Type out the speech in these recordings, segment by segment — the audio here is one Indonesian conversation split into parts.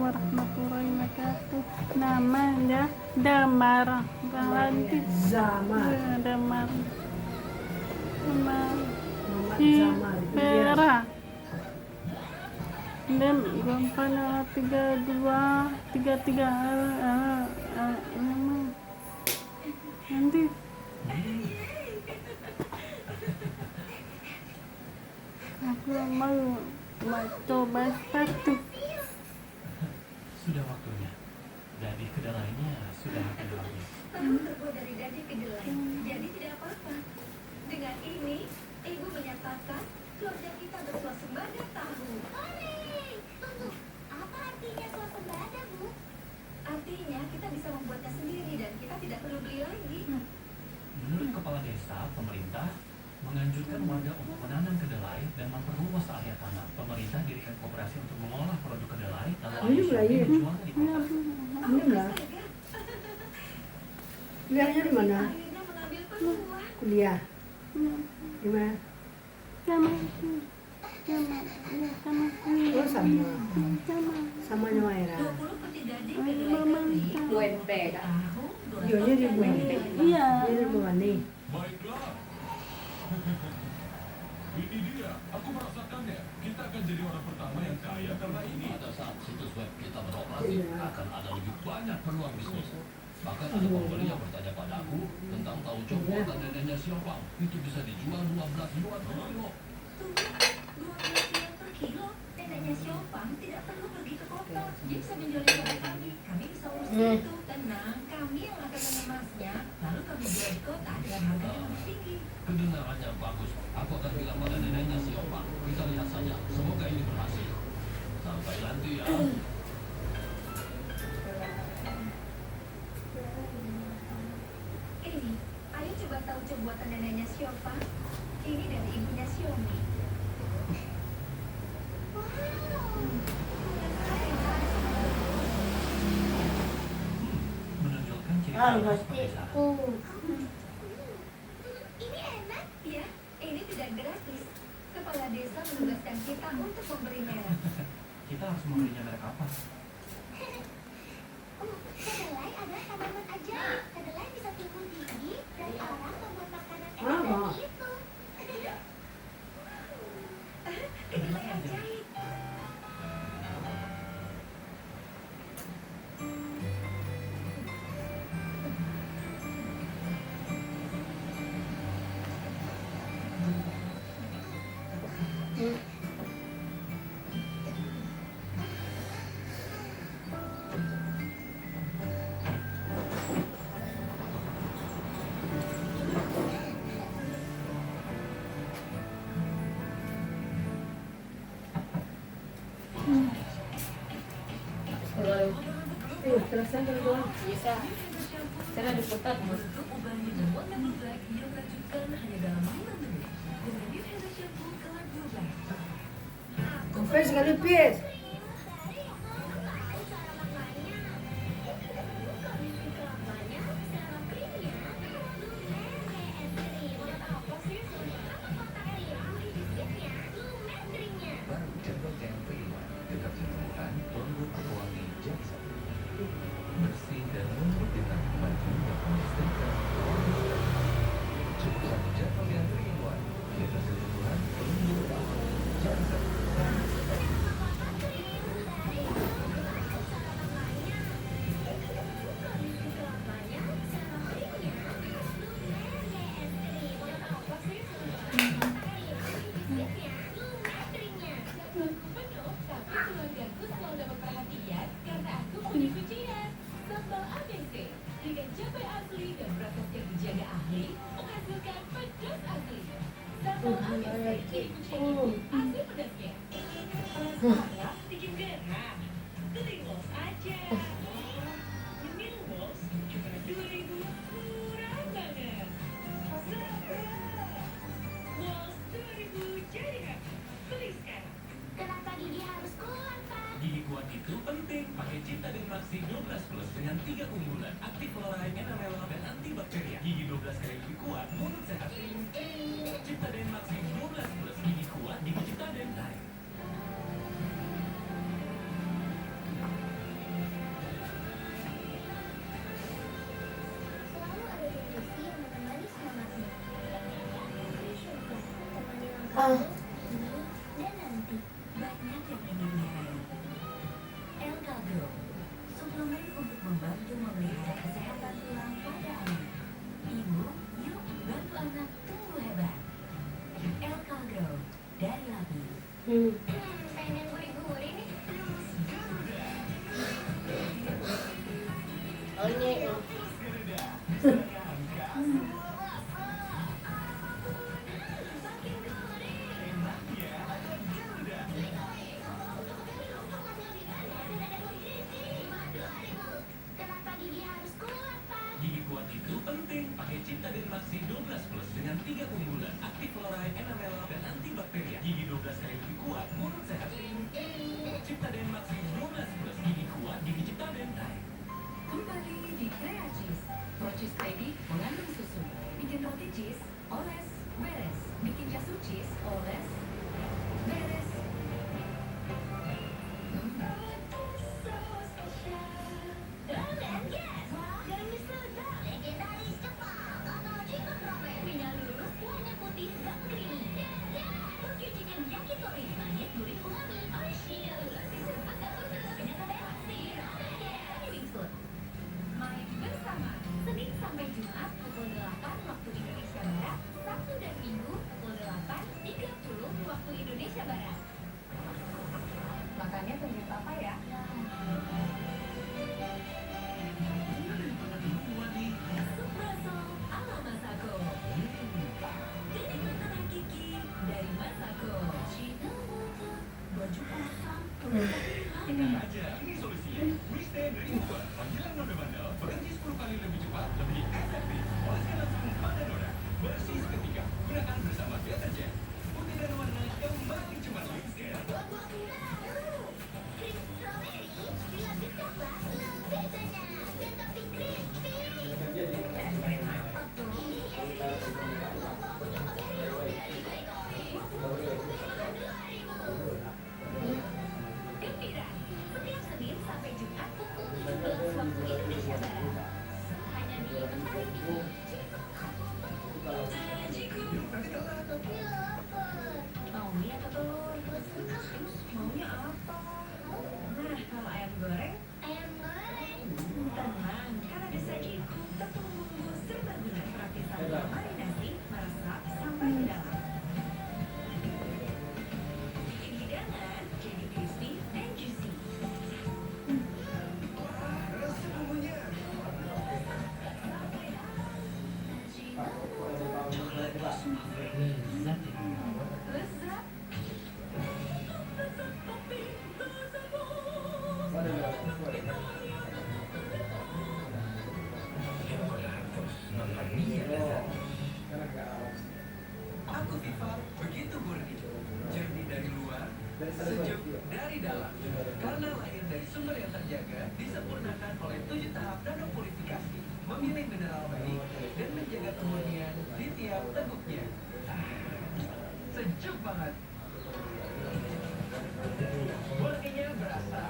warahmatullahi wabarakatuh. Namanya Damar. Ganti. Zamar. Damar. Damar. Muhammad Si Zamar. Vera. Dem gompana 32 33 nanti aku mau coba sepatu. Sudah waktunya. Dadi kedelainya sudah akan habis. Tahu terbuat dari daging kedelai, jadi tidak apa-apa. Dengan ini, ibu menyatakan keluarga kita bersuasembada tahu. Tunggu, apa artinya swasembada, Bu? Artinya kita bisa membuatnya sendiri dan kita tidak perlu beli lagi. Menurut kepala desa, pemerintah menganjurkan warga untuk menanam kedelai dan memperluas area tanam. Pemerintah dirikan koperasi untuk mengolah produk kedelai lalu Ini alih mulai ya? dijual di kota. Ini enggak? Kuliahnya di mana? Akhirnya mengambil peluang. Kuliah. Di mana? Sama Oh, sama. sama Sama Noera. 20 peti daging Ay, kedelai Mama. kering. UNP. Tahu, Iya, dia di UNP. iya Dia di Bogani. Baiklah. Ini dia, aku merasakannya. Kita akan jadi orang pertama yang kaya karena ini. Pada saat situs web kita beroperasi, Iya. akan ada lebih banyak peluang bisnis. Bahkan ada pembeli yang bertanya padaku tentang tauco buatan neneknya Siopang. Itu bisa dijual 12 yuan per kilo. Tunggu, 12 yuan per kilo. Neneknya Siopang tidak perlu pergi ke kota. Dia bisa menjualnya pada kami. Kami bisa urus itu. Tenang, kami yang akan mengemasnya. Lalu kami jual di kota dengan harga yang lebih tinggi. Kedengarannya bagus. Aku akan bilang pada neneknya Siopang. Kita lihat saja. Semoga ini berhasil. Sampai nanti ya. Ini, ayo coba tahu buatan neneknya Siopang. Ini dari ibunya Xiaomi. Menunjukkan ciri Ah, khas pasti. pedesaan. Ini enak ya, ini tidak gratis. Kepala desa menugaskan kita untuk memberi merek. Kita harus memberinya merek apa? Kedelai adalah tanaman ajaib. Kedelai bisa tumbuh tinggi dan orang membuat makanan enak Apa? dari itu. Kedelai ajaib. Terusnya berdua. Bisa. Saya diputar, Bos. Untuk ubahnya dan warna blue black yang racukan hanya dalam 5 menit. Dengan New Hera Shampoo Color Blue Black. Kopes sekali pis. Baru Jengkol Tempe dekat sentuhan tunggu pewangi jasa. Bersih dan lembut di tangan baju yang memastikan cukup Jengkol Tempe dekat sentuhan tunggu pewangi jasa. Bikin gerah. Beli Walls aja. Nyemil Walls cuma 2.000, murah banget. Walls 2.000 jadi happy. Beli sekarang. Kenapa gigi harus kuat, Pak? Gigi kuat itu penting. Pakai Cinta dan Maxi 12 Plus dengan 3 keunggulan. Aktif pelayan enamel dan antibakteria. Gigi 12 kali lebih kuat, mulut sehat. Cinta dan Maxi 12 Plus. Gigi kuat, gigi Cinta dan Tarik. Dan nanti banyak yang ingin meraih. Elcagro, suplemen untuk membantu memelihara kesehatan tulang pada anak. Ibu, yuk bantu anak tumbuh hebat. Elcagro dari Labi. Pengen gurih-gurih nih. Oh ini. Kenapa gigi harus kuat, Pak? Gigi kuat itu penting. Pakai Ciptaden Maxi 12 Plus dengan 3 keunggulan, aktif fluoride, enamel, dan antibakteria. Gigi 12 kali lebih kuat, mulut sehat. Ciptaden Maxi 12 Plus, gigi kuat, gigi Ciptaden. Kembali di Crea Cheese. Pro cheese ready mengandung susu. Bikin roti cheese, oles, beres. Bikin jasu cheese, oles, beres. Minyak lurus, warna putih, dan creamy. Tokyo Chicken Yakitori, manis gurih umami. Oishi, Main bersama Senin sampai Jumat pukul 8 waktu Indonesia Barat, Sabtu dan Minggu pukul 8.30 waktu Indonesia Barat. Makannya tungguin papa ya. Espresso ala Masako. Kenikmatan hakiki dari Masako. Baju pasang. Tenang aja, ini solusinya. Wisten Remover, panggilan noda bandel, berhenti 10 kali lebih cepat, lebih efektif. Oleskan langsung pada noda. Bersih seketika, gunakan bersama deterjen. Putih dan warna kembali cepat Wisten. Krim strawberry, lebih coklat, lebih banyak. Dan topping crispy. Gembira, setiap Senin sampai Jumat pukul 17 waktu Indonesia Barat. Hanya di Mentari TV. Mau mie atau telur? Maunya apa? Nah, kalau ayam goreng, Ayam goreng. tenang, karena ada sajiku tepung bumbu serbaguna praktis tanpa marinasi, meresap sampai ke dalam. Bikin hidangan jadi crispy dan juicy. Lezat. Aku Viva, begitu gurih. Jernih dari luar, sejuk dari dalam. Karena lahir dari sumber yang terjaga, disempurnakan oleh 7 tahap nanopurifikasi. Memilih mineral baik dan menjaga kemurnian di tiap teguknya. Sejuk banget. Wanginya berasa.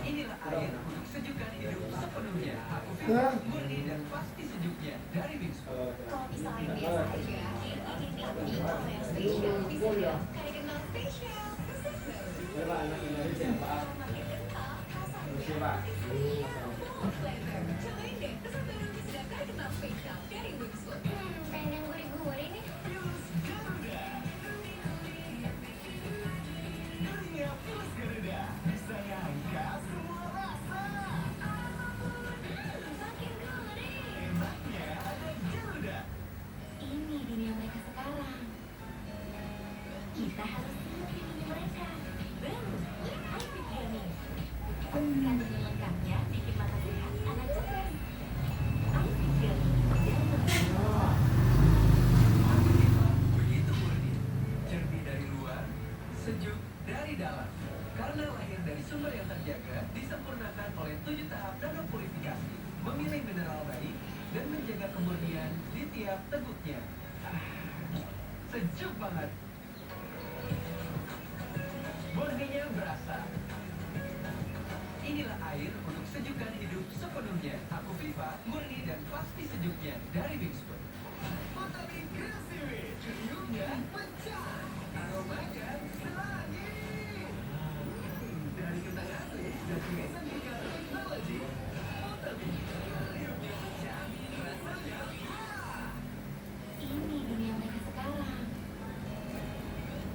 Inilah air untuk sejukkan hidup sepenuhnya. Aku Viva, murni dan pasti sejuknya dari Bingsu. Kalau misalnya biasa aja, ini kalau yang spesial bisa bilang kayak kental spesial. Resep baru. Makin kental, rasanya full flavor. Cobain deh resep baru sedap kayak kental spesial dari Wingfood. Pengen gurih-gurih nih. Dunia plus Garuda, bisa angka semua rasa. Makin gurih. Hebatnya ada Garuda. Ini dunia mereka sekarang. Kita harus ikuti dunia mereka. Baru, Hybrid Gaming. Kandungan lengkapnya bikin mata sehat, anak cerdas. Hybrid Gaming. Begitu murni, jernih dari luar, sejuk dari dalam. Karena lahir dari sumber yang terjaga, disempurnakan oleh 7 tahap nanopurifikasi. Memilih mineral baik dan menjaga kemurnian di tiap teguknya. Sejuk banget. Murninya berasa. Inilah air untuk sejukkan hidup sepenuhnya. Aku Viva, murni dan pasti sejuknya dari Bingsu. Potami Grill Seaweed, ciumnya Aromakan selagi. Dari kentang asli dan tulisan tingkat teknologi. Hidup yang pecah, rasanya Ini dunia mereka sekarang.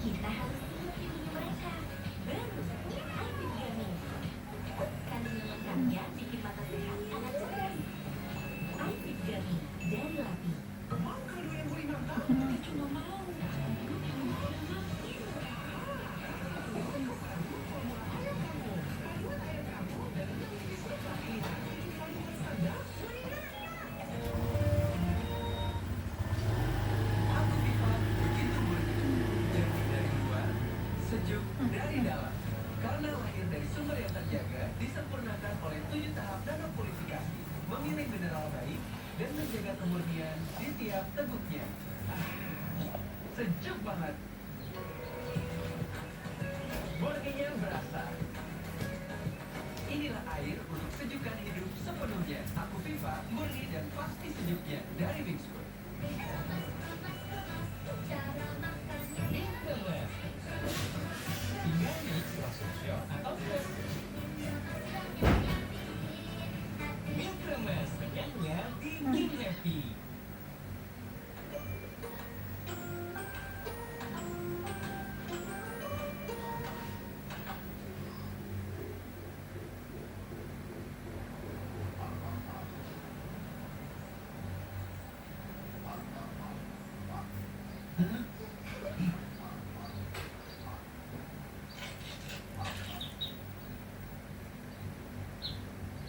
Kita harus hidup di dunia mereka. Baru saja iFit Gummy. Kandungan lengkapnya bikin mata sehat anak cerdas. iFit Gummy dari Lapi. mau kado yang gue mantap. Cuma mau. Aku Viva begitu murni, jernih dari luar, sejuk dari dalam. Karena lahir dari sumber yang terjaga, disempurnakan oleh 7 tahap nanopurifikasi, memilih mineral baik, dan menjaga kemurnian di tiap teguknya. Sejuk banget. Murninya berasa. Inilah air untuk sejukkan hidup sepenuhnya. Aku Viva, murni dan pasti sejuknya dari Bingsfood. Cara makannya. Tinggal mix langsung shot atau press. Milkremes, kenyangnya bikin happy.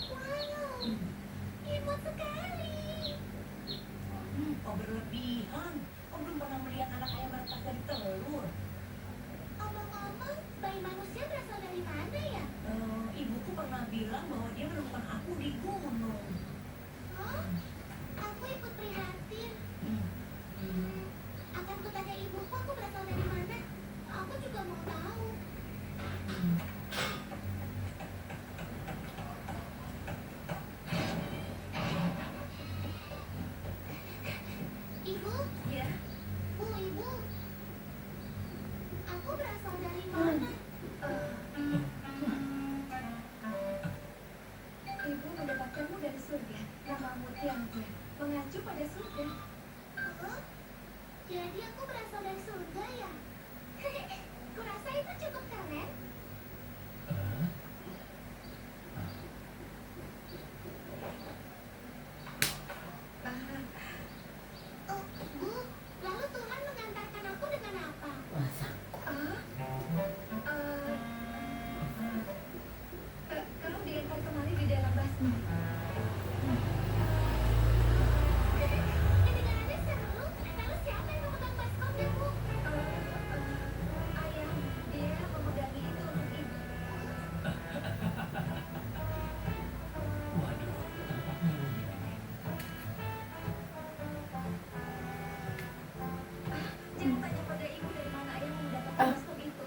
Wow, imut sekali. Kok berlebihan? Kok belum pernah melihat anak ayam meretas dari telur? Omong-omong, bayi manusia berasal dari mana ya? Ibuku pernah bilang bahwa dia menemukan aku di gunung. Oh, aku ikut prihatin. Akan kutanya ibuku aku berasal dari mana. Aku juga mau tahu. Ibu, Ya, ibu. Aku berasal dari mana? ibu mendapatkanmu dari surga. Namamu Tianjia, mengacu pada surga. Oh, jadi aku berasal dari surga ya? Kurasa itu cukup keren. Oh, Bu, lalu Tuhan mengantarkan aku dengan apa? Kamu dilempar kemari di dalam basmi. Kedengarannya seru. Lalu siapa yang memegang baskomnya, Bu? Ayah, dia memegangi itu untuk ibu. Waduh, tampaknya rumit ini. Jangan tanya pada ibu dari mana ayah mendapatkan baskom itu.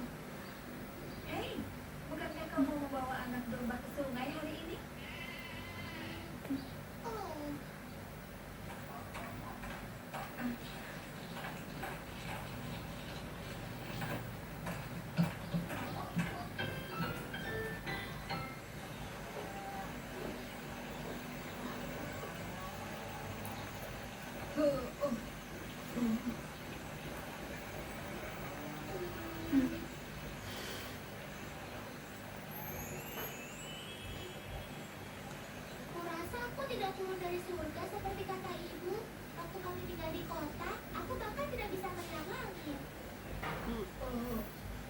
Hei, bukankah kau mau membawa anak domba ke sungai hari ini? Oh, kurasa aku tidak turun dari surga seperti kata ibu. Waktu kami tinggal di kota, aku bahkan tidak bisa melihat langit.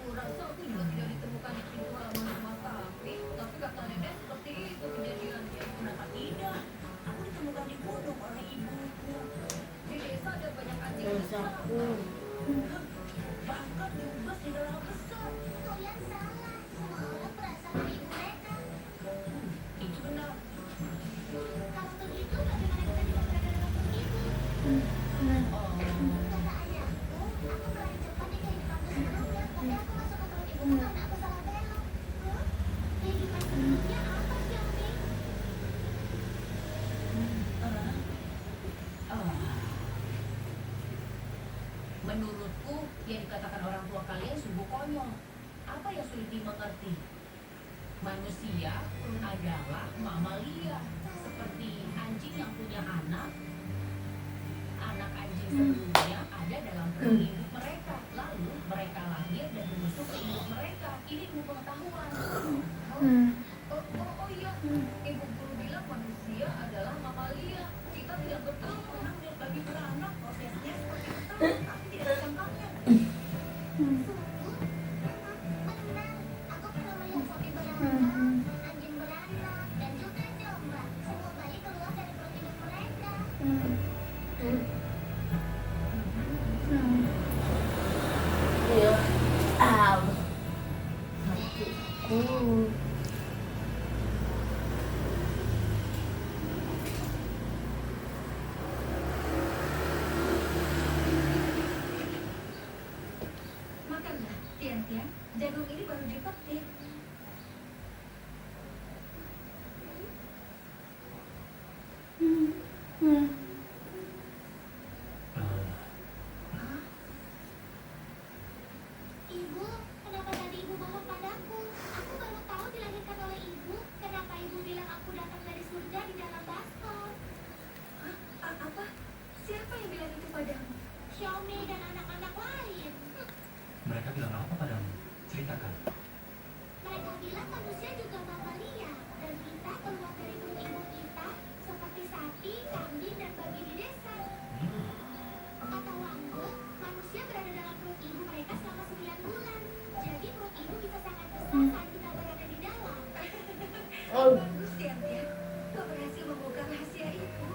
Kurasa aku juga tidak ditemukan di pintu halaman rumah kami. Tapi kata nenek seperti itu kejadiannya. Kenapa tidak? Aku ditemukan di gunung oleh ibuku. Di desa ada banyak anjing besar. Bahkan juga serigala besar. Kalian salah. Semua orang berasal dari ibu mereka. Itu benar. Kalau begitu, bagaimana kita bisa berada dalam tubuh ibu? Kata ayahku, aku berlari cepat di kehidupanku sebelumnya. Tapi aku masuk ke perut ibuku karena aku salah belok. Huh? Kehidupan sebelumnya apa, Xiaomi? Menurutku, tua kalian sungguh konyol. Apa yang sulit dimengerti? Manusia pun adalah mamalia, seperti anjing yang punya anak. Anak anjing sebelumnya ada dalam perut induk mereka, lalu mereka lahir dan menyusu ke induk mereka. Ini ilmu pengetahuan. Oh iya, ibu guru bilang manusia adalah mamalia. Kita tidak betul pernah melihat babi beranak. Prosesnya seperti itu, tapi tidak ada contohnya. Tenang, aku pernah melihat sapi beranak, anjing beranak, dan juga domba. Semua bayi keluar dari perut ibu mereka. Iya. Makanlah, Tian-Tian. Jagung ini baru dipetik. Ibu, kenapa tadi ibu bohong padaku? Aku baru tahu dilahirkan oleh ibu. Kenapa ibu bilang aku datang dari surga di dalam baskom? Apa? Siapa yang bilang itu padamu? Xiaomi dan anak-anak lain. Mereka bilang apa padamu? Ceritakan. Mereka bilang manusia juga mamalia dan kita keluar dari perut ibu kita seperti sapi, kambing, dan babi di desa. Kata Wangge, manusia berada dalam perut ibu mereka selama 9 bulan. Jadi perut ibu bisa sangat besar saat kita berada di dalam. Bagus, Tian-Tian. Kau berhasil membuka rahasia itu.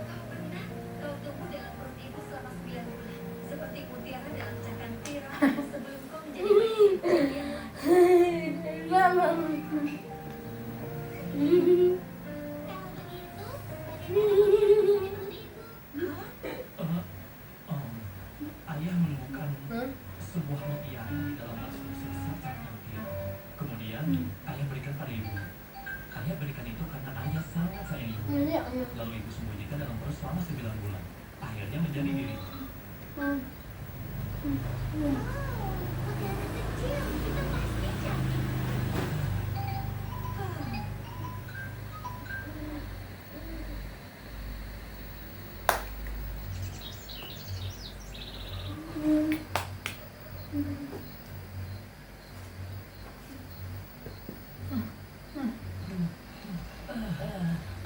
Kau benar. Kau tumbuh dalam perut ibu selama 9 bulan. Seperti mutiara dalam cakang tiram sebelum kau menjadi bayi yang mati. Kalau begitu, bagaimana kau bisa di perut ibu? Ayah menemukan sebuah mutiara di dalam baskom sebesar cangkang tiram. Kemudian ayah berikan pada ibu. Ayah berikan itu karena ayah sangat sayang ibu. Lalu ibu sembunyikan dalam perut selama 9 bulan. Akhirnya menjadi diri. Mutiara kecil, itu pasti cantik.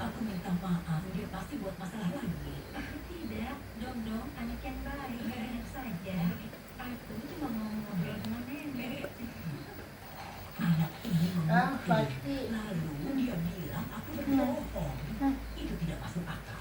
Aku minta maaf, dia pasti buat masalah lagi. Tidak, Dong-Dong, anak yang baik, enak saja. Aku cuma mau ngobrol dengan nenek. Anak ini mengerti. Lalu dia bilang aku berbohong. Itu tidak masuk akal.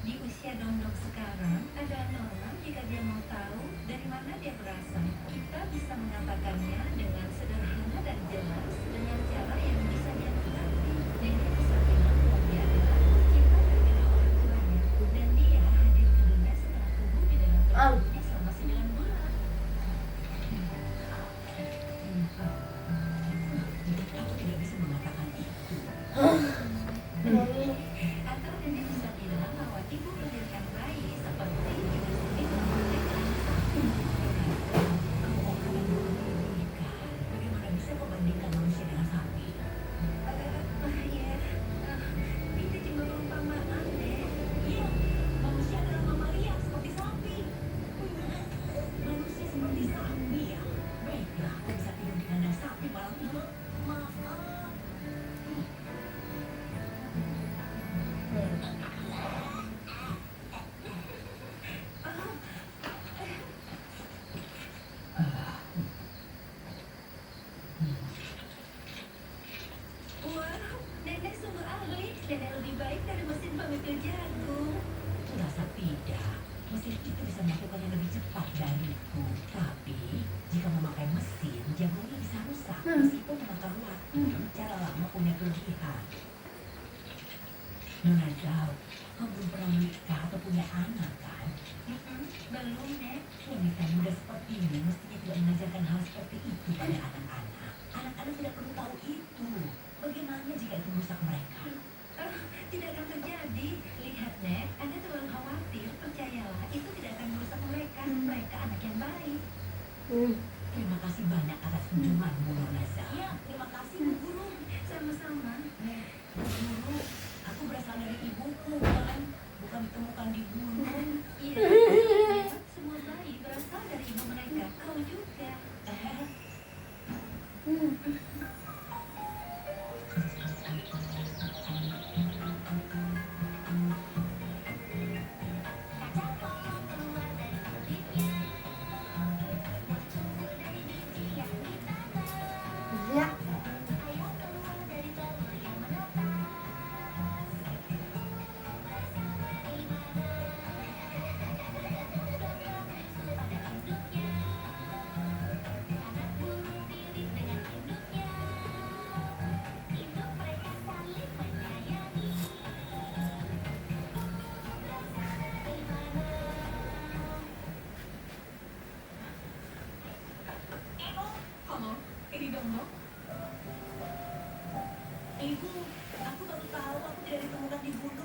Di usia Dong-Dong sekarang, ada norma jika dia mau tahu dari mana dia berasal. Kita bisa mengatakannya dengan sederhana dan jelas dengan cara yang bisa dia mengerti. Nenek bisa bilang bahwa dia adalah tercipta dari kedua orang tuanya dan dia hadir ke dunia setelah tumbuh di dalam perut ibunya selama 9 bulan. Aku tidak bisa mengatakan itu. Atau nenek bisa bilang bahwa ibu melahirkan bayi seperti dengan sedih memerdekakan sapi. Kamu orang yang membandingkan. Bagaimana bisa membandingkan manusia dengan sapi? Itu cuma perumpamaan, Dek. Iya, manusia adalah mamalia seperti sapi. Manusia seperti sapi ya. Baiklah, aku bisa tidur di kandang sapi malam ini. Maaf. Wow, nenek sungguh ahli. Nenek lebih baik dari mesin pemikir jagung. Rasa tidak. Mesin itu bisa melakukan yang lebih cepat dariku. Tapi, jika memakai mesin, jagungnya bisa rusak. Meskipun memakan waktu, cara lama punya kelebihan. Nona Zhao, kau belum pernah menikah atau punya anak, kan? Belum, Nek. Wanita muda seperti ini mestinya tidak mengajarkan hal seperti itu pada anak-anak. Anak-anak tidak perlu tahu itu. Bagaimana jika itu merusak mereka? Tidak akan terjadi. Lihat, Nek, Anda terlalu khawatir. Percayalah, itu tidak akan merusak mereka. Mereka anak yang baik. Terima kasih banyak atas kunjunganmu, Nonasa. Ya, terima kasih, Bu Guru. Sama-sama. Bu Guru, aku berasal dari ibuku, kan? Bukan ditemukan di gunung. Iya, semua bayi berasal dari ibu mereka. Kau juga. Ya. Halo, ini dong, Ibu, aku baru tahu aku tidak ditemukan di gunung.